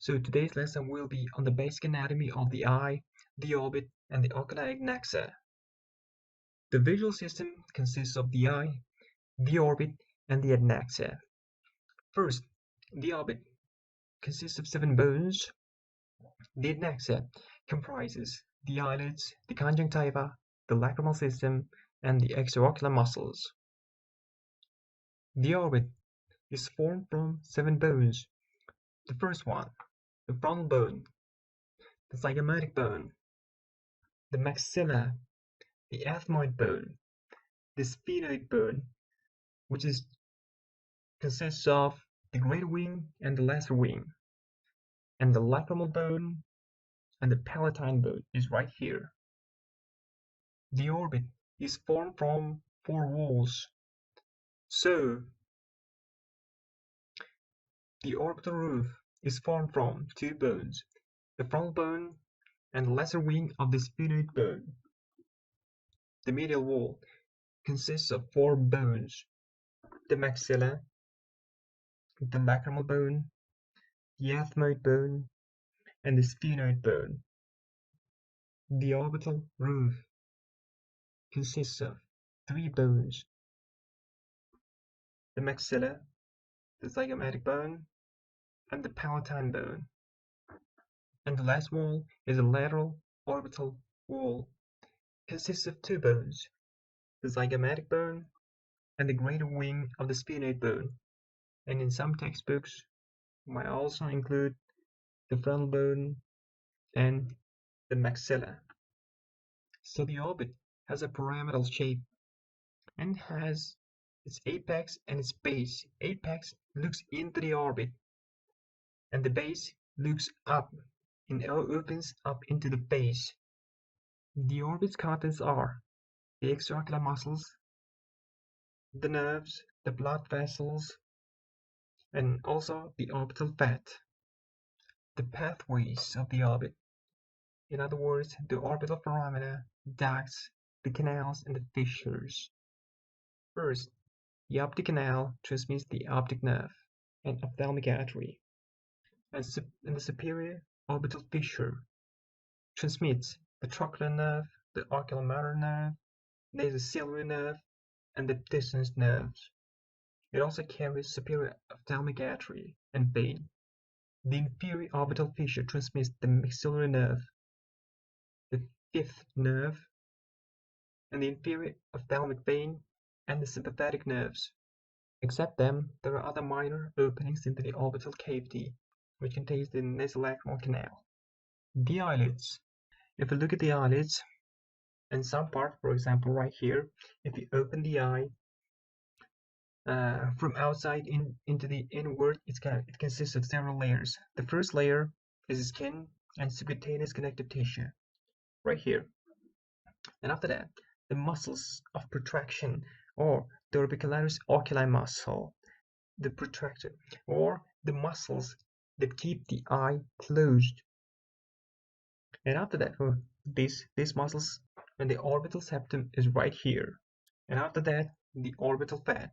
So today's lesson will be on the basic anatomy of the eye, the orbit, and the ocular nexa. The visual system consists of the eye, the orbit, and the nexa. First, the orbit consists of 7 bones. The nexa comprises the eyelids, the conjunctiva, the lacrimal system, and the extraocular muscles. The orbit is formed from 7 bones. The first one, the frontal bone, the zygomatic bone, the maxilla, the ethmoid bone, the sphenoid bone, which consists of the greater wing and the lesser wing, and the lacrimal bone and the palatine bone is right here. The orbit is formed from 4 walls. So, the orbital roof is formed from 2 bones, the frontal bone and the lesser wing of the sphenoid bone. The medial wall consists of 4 bones, the maxilla, the lacrimal bone, the ethmoid bone, and the sphenoid bone. The orbital roof consists of 3 bones, the maxilla, the zygomatic bone, and the palatine bone. And the last wall is a lateral orbital wall, consists of 2 bones, the zygomatic bone and the greater wing of the sphenoid bone. And in some textbooks might also include the frontal bone and the maxilla. So the orbit has a pyramidal shape and has its apex and its base. Apex looks into the orbit and the base looks up and opens up into the base. The orbit's contents are the extraocular muscles, the nerves, the blood vessels, and also the orbital fat. The pathways of the orbit, in other words, the orbital foramina, ducts, the canals, and the fissures. First, the optic canal transmits the optic nerve and ophthalmic artery, and the superior orbital fissure transmits the trochlear nerve, the oculomotor nerve, the cellular nerve, and the distance nerves. It also carries superior ophthalmic artery and vein. The inferior orbital fissure transmits the maxillary nerve, the fifth nerve, and the inferior ophthalmic vein, and the sympathetic nerves. Except them, there are other minor openings into the orbital cavity, which contains the nasolacrimal canal. The eyelids. If you look at the eyelids, in some part, for example right here, if you open the eye from outside into the inward, it consists of several layers. The first layer is skin and subcutaneous connective tissue, right here. And after that, the muscles of protraction, or the orbicularis oculi muscle, the protractor, or the muscles that keep the eye closed. And after that, these muscles and the orbital septum is right here. And after that, the orbital fat.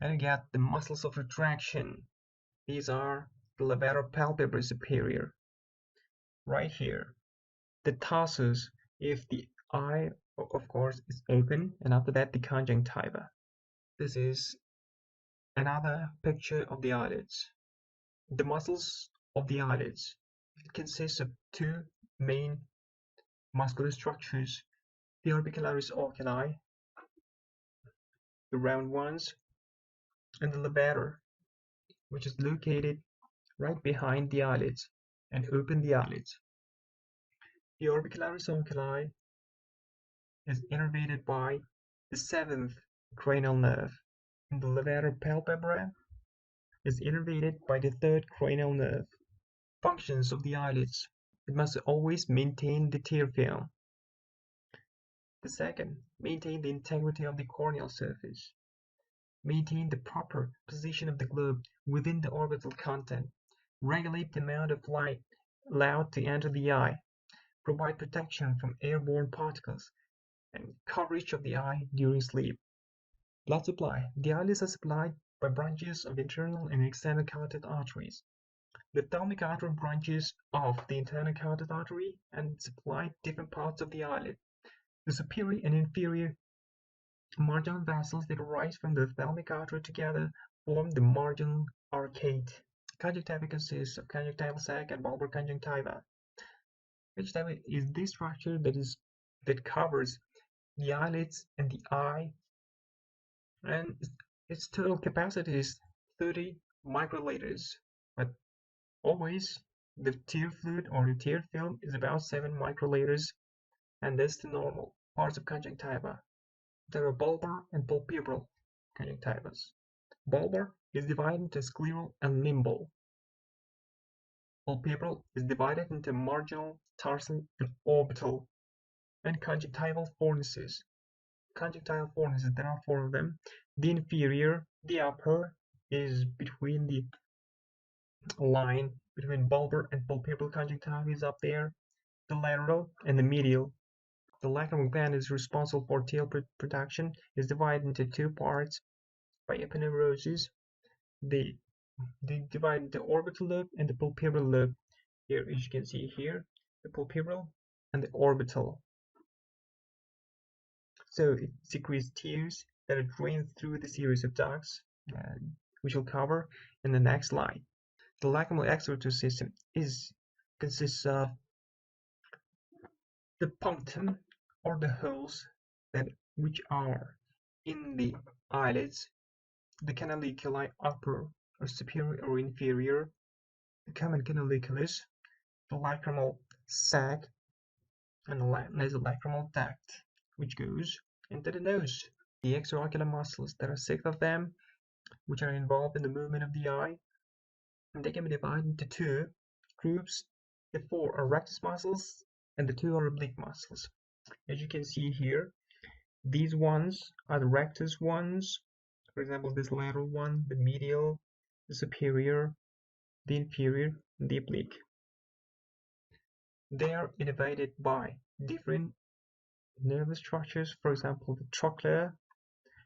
And you get the muscles of retraction. These are the lateral-palpebral superior, right here. The tarsus, if the eye, of course, is open, and after that, the conjunctiva. This is another picture of the eyelids. The muscles of the eyelids. It consists of 2 main muscular structures, the orbicularis oculi, the round ones, and the levator, which is located right behind the eyelids and open the eyelids. The orbicularis oculi is innervated by the 7th cranial nerve, and the levator palpebra is innervated by the 3rd cranial nerve. Functions of the eyelids. It must always maintain the tear film. The second, maintain the integrity of the corneal surface. Maintain the proper position of the globe within the orbital content. Regulate the amount of light allowed to enter the eye. Provide protection from airborne particles and coverage of the eye during sleep. Blood supply. The eyelids are supplied by branches of internal and external carotid arteries. The ophthalmic artery branches off the internal carotid artery and supply different parts of the eyelid. The superior and inferior marginal vessels that arise from the ophthalmic artery together form the marginal arcade. Conjunctiva consists of conjunctival sac and bulbar conjunctiva. Conjunctiva is the structure that covers the eyelids and the eye, and its total capacity is 30 microliters. But always the tear fluid or the tear film is about 7 microliters, and that's the normal parts of conjunctiva. There are bulbar and palpebral conjunctivas. Bulbar is divided into scleral and limbal. Palpebral is divided into marginal, tarsal, and orbital. And conjunctival fornices. Conjunctival fornices, there are 4 of them. The inferior, the upper, is between the line between bulbar and palpebral conjunctiva is up there. The lateral and the medial. The lacrimal band is responsible for tear production, is divided into 2 parts by epineuroses. They divide the orbital lobe and the palpebral lobe. Here, as you can see here, the palpebral and the orbital. So it secretes tears that are drained through the series of ducts, which we'll cover in the next slide. The lacrimal excretor system consists of the punctum, or the holes which are in the eyelids, the canaliculi upper or superior or inferior, the common canaliculus, the lacrimal sac, and the nasolacrimal duct, which goes into the nose. The extraocular muscles, there are 6 of them, which are involved in the movement of the eye, and they can be divided into 2 groups. The 4 are rectus muscles, and the 2 are oblique muscles. As you can see here, these ones are the rectus ones. For example, this lateral one, the medial, the superior, the inferior, and the oblique. They are innervated by different nervous structures. For example, the trochlea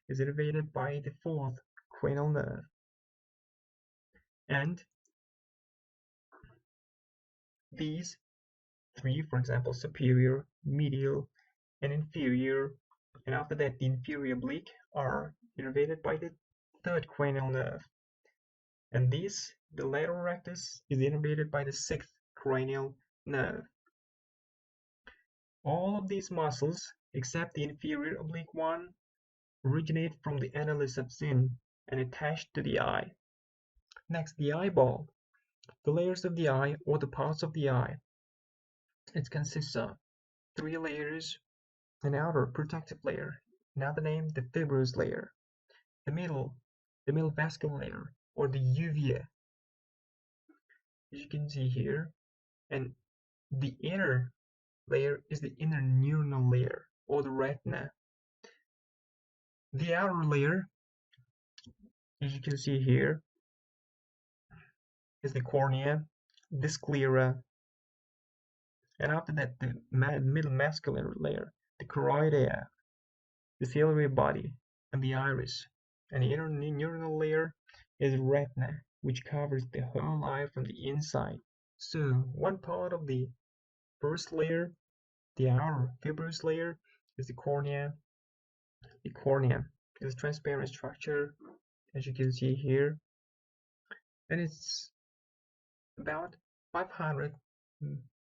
is innervated by the 4th cranial nerve. And these 3, for example, superior, medial, and inferior, and after that the inferior oblique, are innervated by the 3rd cranial nerve. And this, the lateral rectus, is innervated by the 6th cranial nerve. All of these muscles, except the inferior oblique one, originate from the annulus of Zinn and attach to the eye. Next, the eyeball. The layers of the eye, or the parts of the eye. It consists of 3 layers: an outer protective layer, another name the fibrous layer, the middle vascular layer, or the uvea, as you can see here, and the inner layer is the inner neuronal layer, or the retina. The outer layer, as you can see here, is the cornea, the sclera, and after that the middle vascular layer, the choroidea, the cellular body, and the iris. And the inner neuronal layer is retina, which covers the whole eye from the inside. So one part of the first layer, the outer fibrous layer, is the cornea. The cornea is a transparent structure, as you can see here, and it's about 500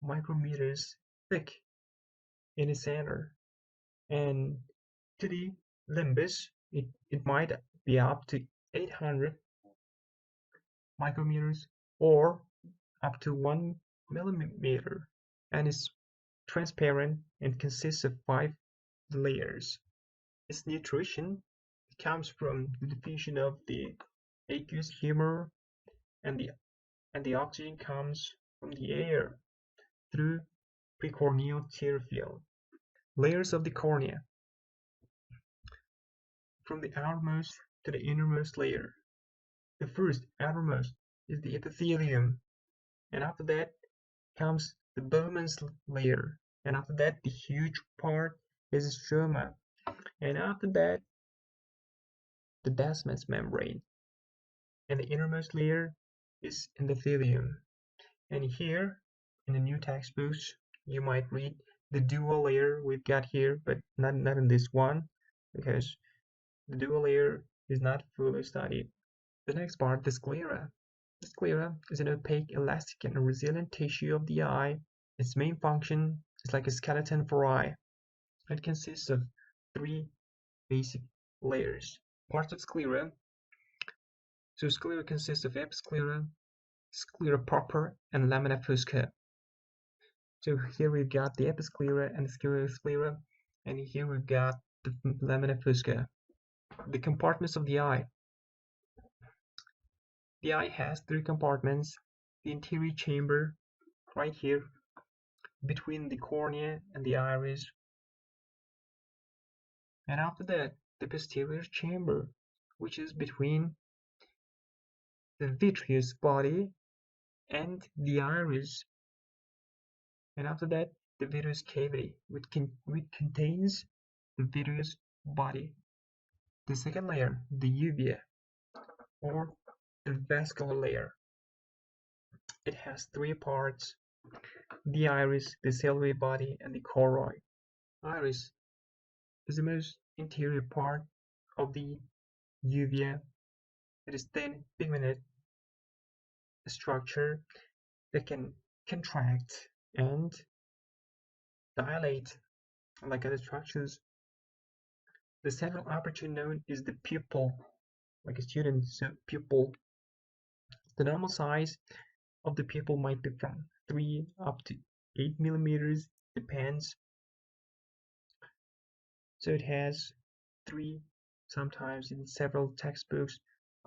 micrometers thick in the center. And to the limbus, it might be up to 800 micrometers or up to 1 millimeter, and is transparent and consists of 5 layers. Its nutrition comes from the diffusion of the aqueous humor, and the oxygen comes from the air through precorneal tear film. Layers of the cornea. From the outermost to the innermost layer. The first, outermost, is the epithelium, and after that comes the Bowman's layer, and after that the huge part is the stroma, and after that the Descemet's membrane. And the innermost layer is endothelium. And here in the new textbooks, you might read the dual layer we've got here, but not in this one, because the dual layer is not fully studied. The next part, the sclera. The sclera is an opaque, elastic, and resilient tissue of the eye. Its main function is like a skeleton for eye. It consists of three basic layers. Parts of sclera. So sclera consists of episclera, sclera proper, and lamina fusca. So here we've got the episclera and the sclera, and here we've got the lamina fusca. The compartments of the eye. The eye has three compartments. The anterior chamber, right here, between the cornea and the iris. And after that, the posterior chamber, which is between the vitreous body and the iris. And after that, the vitreous cavity, which contains the vitreous body. The second layer, the uvea, or the vascular layer. It has three parts: the iris, the cellular body, and the choroid. Iris is the most interior part of the uvea. It is thin, pigmented structure that can contract and dilate like other structures. The central aperture known is the pupil, like a student's pupil. The normal size of the pupil might be from 3 up to 8 millimeters, depends. So it has 3, sometimes in several textbooks,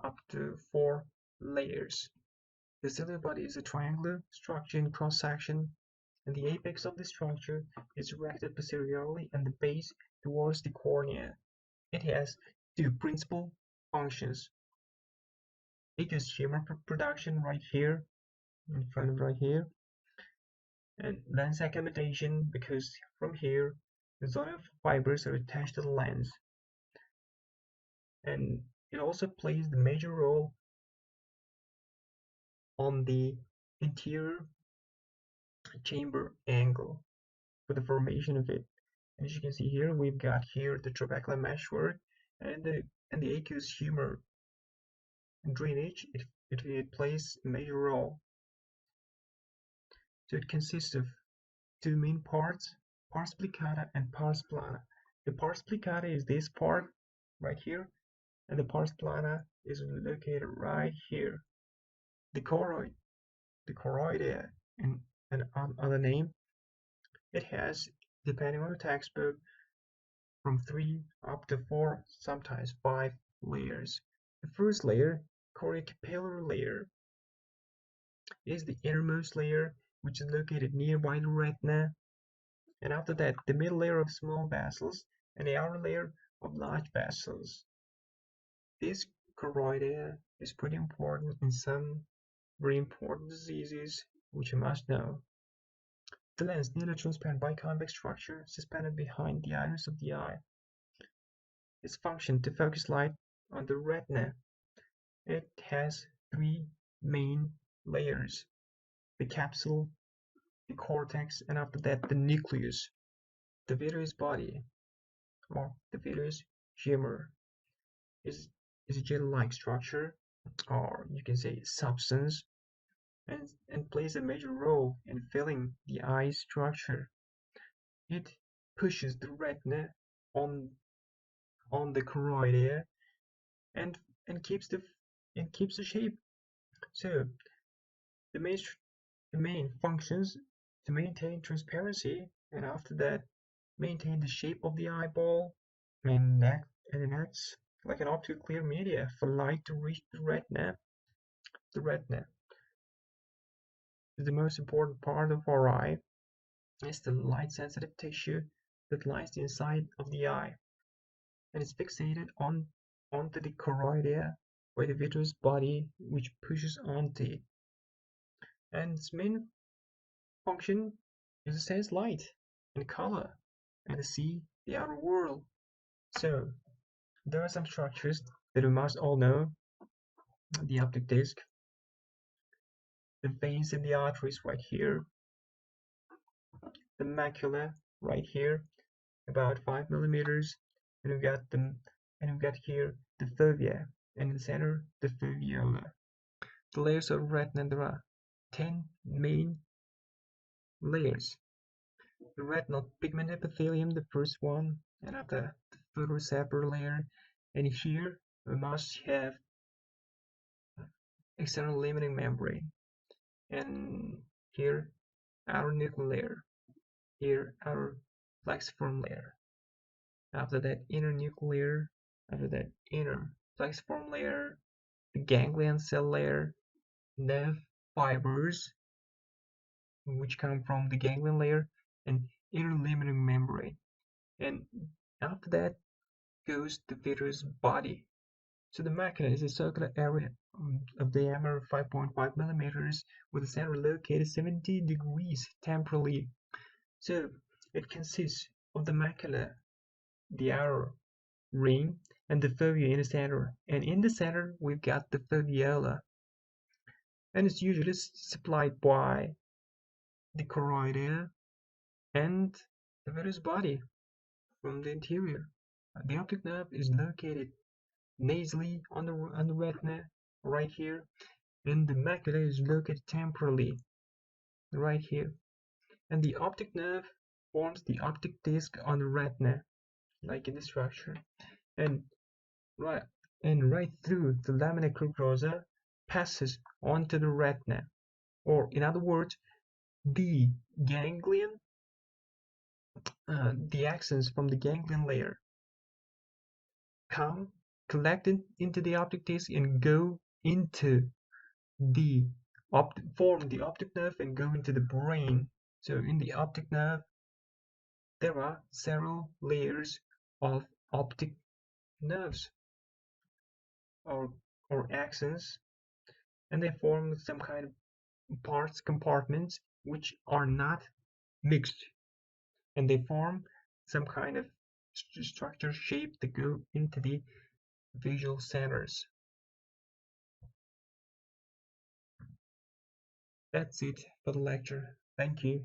up to 4 layers. The cellular body is a triangular structure in cross-section, and the apex of the structure is erected posteriorly and the base towards the cornea. It has 2 principal functions: aqueous humor production right here, in front of right here, and lens accommodation, because from here the zone of fibers are attached to the lens. And it also plays the major role on the interior chamber angle for the formation of it. And as you can see here, we've got here the trabecular meshwork and the aqueous humor and drainage. It plays a major role. So it consists of 2 main parts: pars plicata and pars plana. The pars plicata is this part right here, and the pars plana is located right here. The choroid, the choroidea, in another name, it has, depending on the textbook, from 3 up to 4, sometimes 5 layers. The first layer, choriocapillary layer, is the innermost layer, which is located nearby the retina. And after that, the middle layer of small vessels and the outer layer of large vessels. This choroidea is pretty important in some very important diseases, which you must know. The lens, nearly transparent biconvex structure suspended behind the iris of the eye. Its function to focus light on the retina. It has 3 main layers: the capsule, the cortex, and after that the nucleus. The vitreous body, or the vitreous humor, is a gel-like structure, or you can say substance, and plays a major role in filling the eye structure. It pushes the retina on the choroidea and keeps the shape. So the main functions to maintain transparency, and after that maintain the shape of the eyeball, and it acts like an optical clear media for light to reach the retina. The retina is the most important part of our eye. It's the light-sensitive tissue that lies inside of the eye, and it's fixated onto the choroidea by the vitreous body, which pushes onto it. And its main function is to sense light and color and to see the outer world. So there are some structures that we must all know: the optic disc, the veins and the arteries right here, the macula right here, about 5 millimeters, and we've got here the fovea, and in the center the foveola. The layers of retina, there are 10 main layers. The retinal pigment epithelium, the first one, and after the photoreceptor layer, and here we must have external limiting membrane, and here outer nuclear layer, here outer plexiform layer. After that inner nuclear, after that inner plexiform layer, the ganglion cell layer, nerve fibers, which come from the ganglion layer, and inner limiting membrane. And after that goes the vitreous body. So the macula is a circular area of diameter 5.5 millimeters with the center located 70 degrees temporally. So it consists of the macula, the outer ring, and the fovea in the center. And in the center, we've got the foveola. And it's usually supplied by the choroidea and the vitreous body from the interior. The optic nerve is located nasally on the retina right here, and the macula is located temporally right here. And the optic nerve forms the optic disc on the retina, like in the structure. And right right through the lamina cribrosa passes onto the retina, or in other words, the ganglion, the axons from the ganglion layer come, collected into the optic disc, and go into the form the optic nerve and go into the brain. So in the optic nerve, there are several layers of optic nerves or axons, and they form some kind of compartments, which are not mixed, and they form some kind of structure shape that go into the visual centers. That's it for the lecture. Thank you.